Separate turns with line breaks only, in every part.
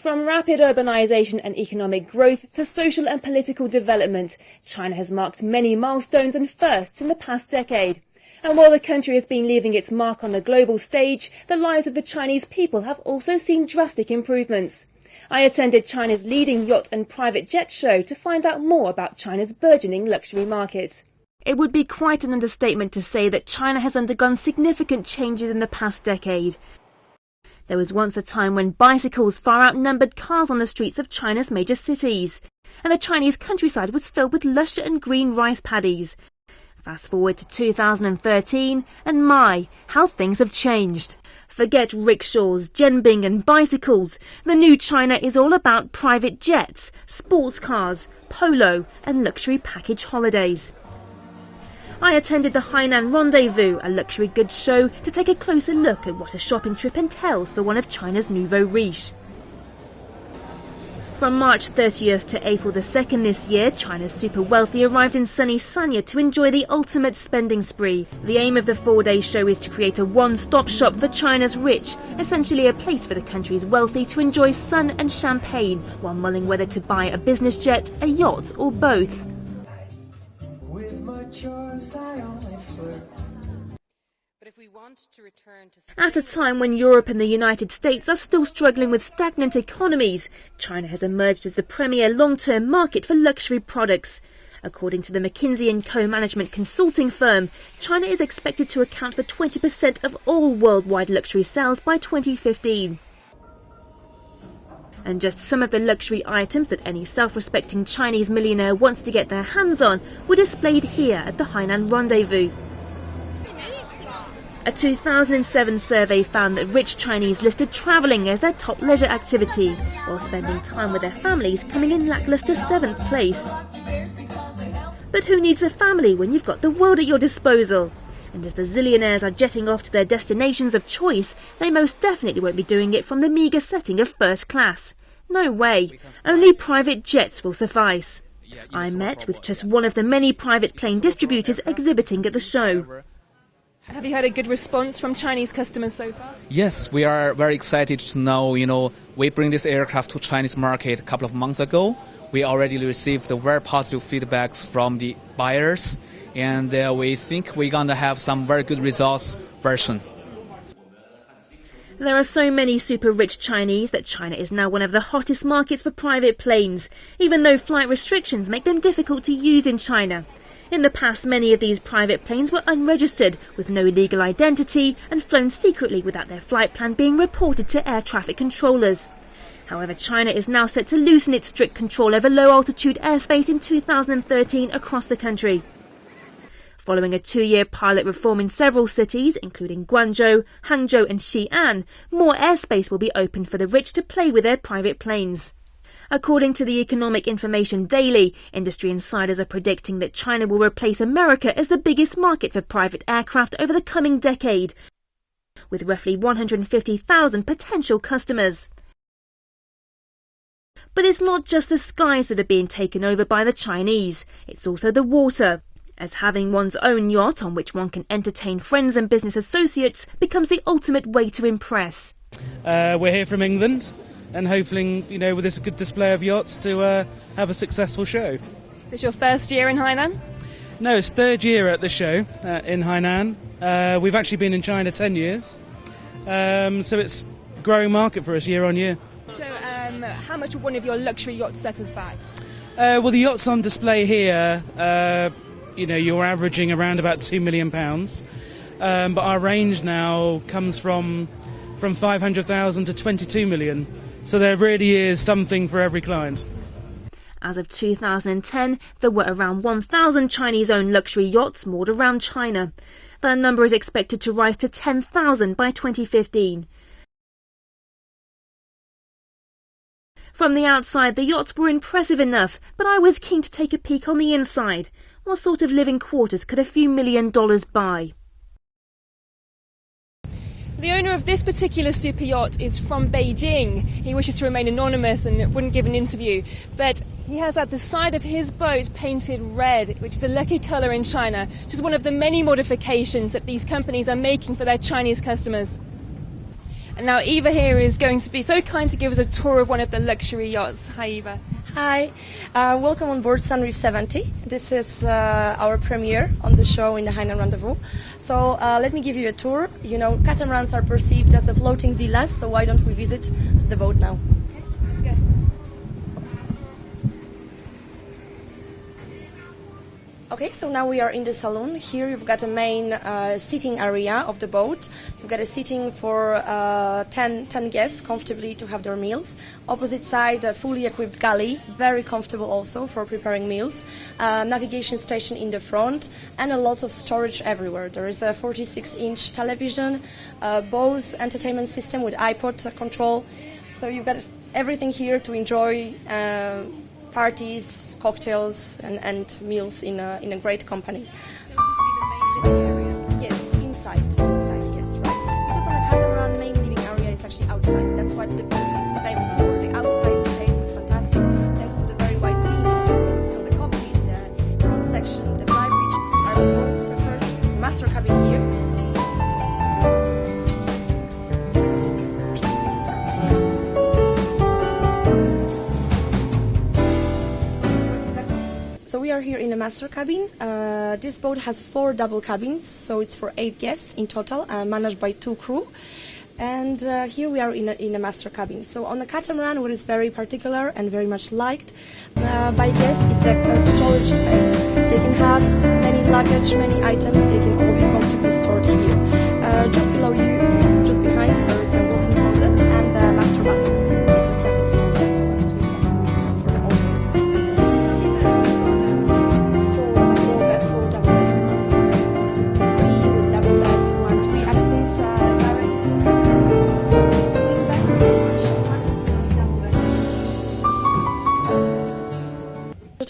From rapid urbanization and economic growth to social and political development, China has marked many milestones and firsts in the past decade. And while the country has been leaving its mark on the global stage, the lives of the Chinese people have also seen drastic improvements. I attended China's leading yacht and private jet show to find out more about China's burgeoning luxury market. It would be quite an understatement to say that China has undergone significant changes in the past decade. There was once a time when bicycles far outnumbered cars on the streets of China's major cities, and the Chinese countryside was filled with lush and green rice paddies. Fast forward to 2013, and my, how things have changed. Forget rickshaws, genbing and bicycles. The new China is all about private jets, sports cars, polo and luxury package holidays. I attended the Hainan Rendezvous, a luxury goods show, to take a closer look at what a shopping trip entails for one of China's nouveau riche. From March 30th to April the 2nd this year, China's super wealthy arrived in sunny Sanya to enjoy the ultimate spending spree. The aim of the 4-day show is to create a one-stop shop for China's rich, essentially a place for the country's wealthy to enjoy sun and champagne while mulling whether to buy a business jet, a yacht or both. At a time when Europe and the United States are still struggling with stagnant economies, China has emerged as the premier long-term market for luxury products. According to the McKinsey & Co management consulting firm, China is expected to account for 20% of all worldwide luxury sales by 2015. And just some of the luxury items that any self-respecting Chinese millionaire wants to get their hands on were displayed here at the Hainan Rendezvous. A 2007 survey found that rich Chinese listed travelling as their top leisure activity, while spending time with their families coming in lacklustre 7th place. But who needs a family when you've got the world at your disposal? And as the zillionaires are jetting off to their destinations of choice, they most definitely won't be doing it from the meagre setting of first class. No way. Only private jets will suffice. I met with just one of the many private plane distributors exhibiting at the show. Have you had a good response from Chinese customers so far?
Yes, we are very excited to know, we bring this aircraft to Chinese market a couple of months ago. We already received very positive feedbacks from the buyers, and we think we're going to have some very good results very soon.
There are so many super rich Chinese that China is now one of the hottest markets for private planes, even though flight restrictions make them difficult to use in China. In the past, many of these private planes were unregistered, with no legal identity, and flown secretly without their flight plan being reported to air traffic controllers. However, China is now set to loosen its strict control over low-altitude airspace in 2013 across the country. Following a 2-year pilot reform in several cities, including Guangzhou, Hangzhou and Xi'an, more airspace will be opened for the rich to play with their private planes. According to the Economic Information Daily, industry insiders are predicting that China will replace America as the biggest market for private aircraft over the coming decade, with roughly 150,000 potential customers. But it's not just the skies that are being taken over by the Chinese, it's also the water, as having one's own yacht on which one can entertain friends and business associates becomes the ultimate way to impress.
We're here from England, and hopefully, with this good display of yachts to have a successful show.
This your first year in Hainan?
No, it's 3rd year at the show in Hainan. We've actually been in China 10 years, so it's a growing market for us year on year.
So how much would one of your luxury yachts set us back?
Well, the yachts on display here, you're averaging around about £2 million, but our range now comes from 500,000 to 22 million. So there really is something for every client.
As of 2010, there were around 1,000 Chinese-owned luxury yachts moored around China. That number is expected to rise to 10,000 by 2015. From the outside, the yachts were impressive enough, but I was keen to take a peek on the inside. What sort of living quarters could a few $1 million buy? The owner of this particular super yacht is from Beijing. He wishes to remain anonymous and wouldn't give an interview, but he has at the side of his boat painted red, which is the lucky colour in China, which is one of the many modifications that these companies are making for their Chinese customers. And now Eva here is going to be so kind to give us a tour of one of the luxury yachts. Hi Eva.
Hi, welcome on board Sunreef 70. This is our premiere on the show in the Hainan Rendezvous. So let me give you a tour. You know, catamarans are perceived as a floating villas, so why don't we visit the boat now?
Okay, let's go.
Okay, so now we are in the saloon. Here you've got a main seating area of the boat. You've got a seating for 10 guests comfortably to have their meals. Opposite side, a fully equipped galley, very comfortable also for preparing meals. Navigation station in the front and a lot of storage everywhere. There is a 46-inch television, Bose entertainment system with iPod control. So you've got everything here to enjoy parties, cocktails and meals in a great company.
So this will be the main living area?
Yes, inside, yes, right. Because on the catamaran, main living area is actually outside. That's what the boat is famous for. The outside space is fantastic, thanks to the very wide beam of the boat. So the cockpit, the front section, the fly bridge are the most preferred. Master cabin here. So we are here in the master cabin. This boat has 4 double cabins, so it's for 8 guests in total, managed by 2 crew. And here we are in a master cabin. So on the catamaran, what is very particular and very much liked by guests is the storage space. They can have many luggage, many items. They can all be comfortably stored here. Just below you, just behind, there is a walk-in closet and the master bathroom.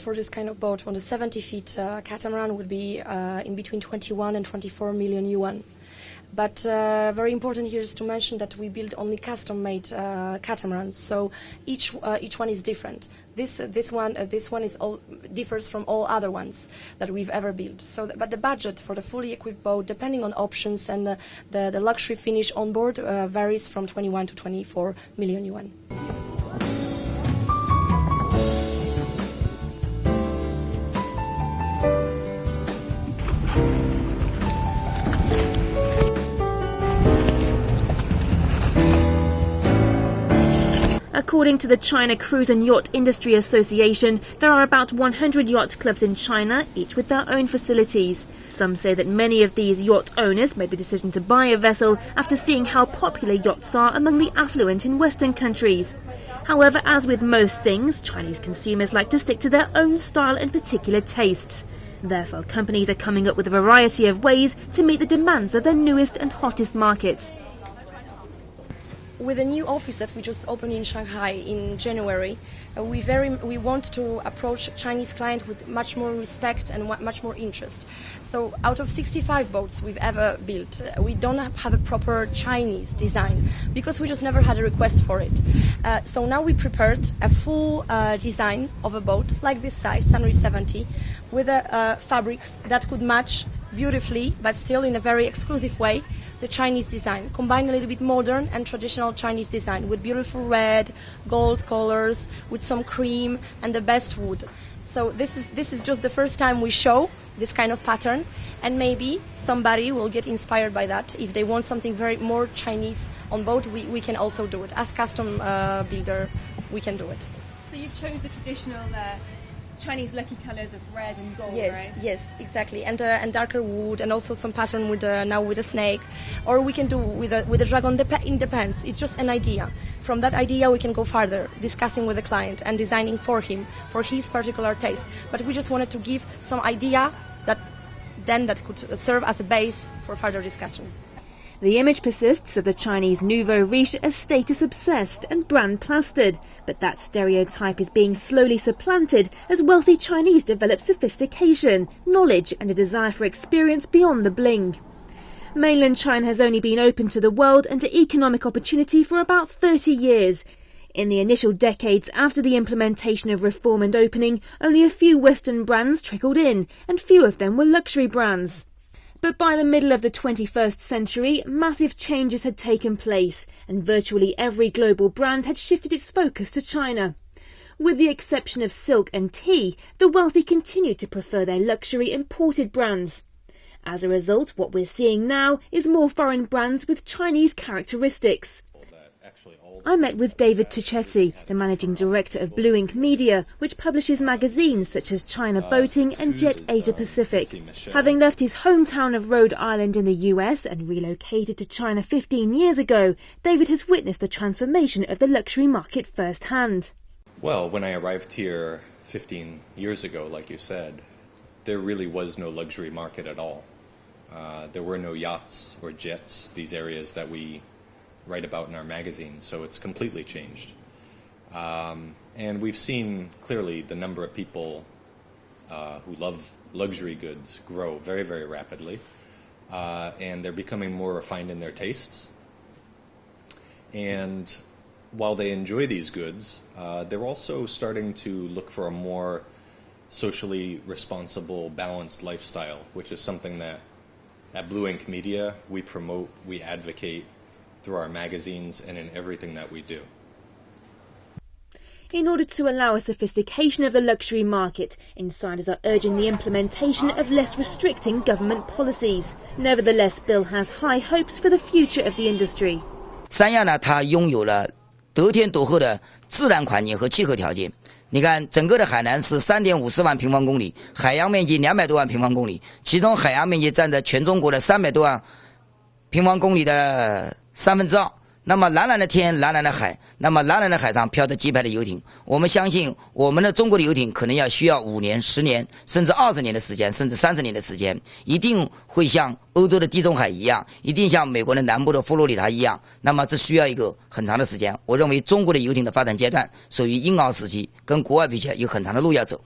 For this kind of boat, on the 70 feet catamaran would be in between 21 and 24 million yuan. But very important here is to mention that we build only custom-made catamarans, so each one is different. This one differs from all other ones that we've ever built. So, but the budget for the fully equipped boat, depending on options and the luxury finish on board, varies from 21 to 24 million yuan.
According to the China Cruise and Yacht Industry Association, there are about 100 yacht clubs in China, each with their own facilities. Some say that many of these yacht owners made the decision to buy a vessel after seeing how popular yachts are among the affluent in Western countries. However, as with most things, Chinese consumers like to stick to their own style and particular tastes. Therefore, companies are coming up with a variety of ways to meet the demands of their newest and hottest markets.
With a new office that we just opened in Shanghai in January, we want to approach Chinese clients with much more respect and much more interest. So out of 65 boats we've ever built, we don't have a proper Chinese design because we just never had a request for it. So now we prepared a full design of a boat like this size, Sunreef 70, with fabrics that could match beautifully, but still in a very exclusive way, the Chinese design. Combine a little bit modern and traditional Chinese design with beautiful red, gold colors, with some cream and the best wood. So this is just the first time we show this kind of pattern, and maybe somebody will get inspired by that. If they want something very more Chinese on board, we can also do it. As custom builder, we can do it.
So you've chose the traditional Chinese lucky colours of red and gold,
yes,
right?
Yes, exactly, and darker wood, and also some pattern with now with a snake, or we can do with a dragon. It depends. It's just an idea. From that idea, we can go further, discussing with the client and designing for him, for his particular taste. But we just wanted to give some idea that could serve as a base for further discussion.
The image persists of the Chinese nouveau riche as status-obsessed and brand-plastered, but that stereotype is being slowly supplanted as wealthy Chinese develop sophistication, knowledge and a desire for experience beyond the bling. Mainland China has only been open to the world and to economic opportunity for about 30 years. In the initial decades after the implementation of reform and opening, only a few Western brands trickled in, and few of them were luxury brands. But by the middle of the 21st century, massive changes had taken place, and virtually every global brand had shifted its focus to China. With the exception of silk and tea, the wealthy continued to prefer their luxury imported brands. As a result, what we're seeing now is more foreign brands with Chinese characteristics. I met with David Tuchetti, the managing director of Blue Ink Media, which publishes magazines such as China Boating and Jet Asia Pacific. Having left his hometown of Rhode Island in the US and relocated to China 15 years ago, David has witnessed the transformation of the luxury market firsthand.
Well, when I arrived here 15 years ago, like you said, there really was no luxury market at all. There were no yachts or jets, these areas that we write about in our magazines, so it's completely changed. And we've seen clearly the number of people who love luxury goods grow very, very rapidly, and they're becoming more refined in their tastes. And while they enjoy these goods, they're also starting to look for a more socially responsible, balanced lifestyle, which is something that at Blue Ink Media we promote, we advocate through our magazines and in everything that we do.
In order to allow a sophistication of the luxury market, insiders are urging the implementation of less restricting government policies. Nevertheless, Bill has high hopes for the future of the industry.
三亚呢，它拥有了得天独厚的自然环境和气候条件。你看，整个的海南是3.54万平方公里，海洋面积200多万平方公里，其中海洋面积占着全中国的300多万平方公里的2/3。那么蓝蓝的天，蓝蓝的海，那么蓝蓝的海上飘着几排的游艇。我们相信，我们的中国的游艇可能需要5年、10年，甚至20年的时间，甚至30年的时间，一定会像欧洲的地中海一样，一定像美国的南部的佛罗里达一样。那么这需要一个很长的时间。我认为中国的游艇的发展阶段属于婴儿时期，跟国外比起来有很长的路要走。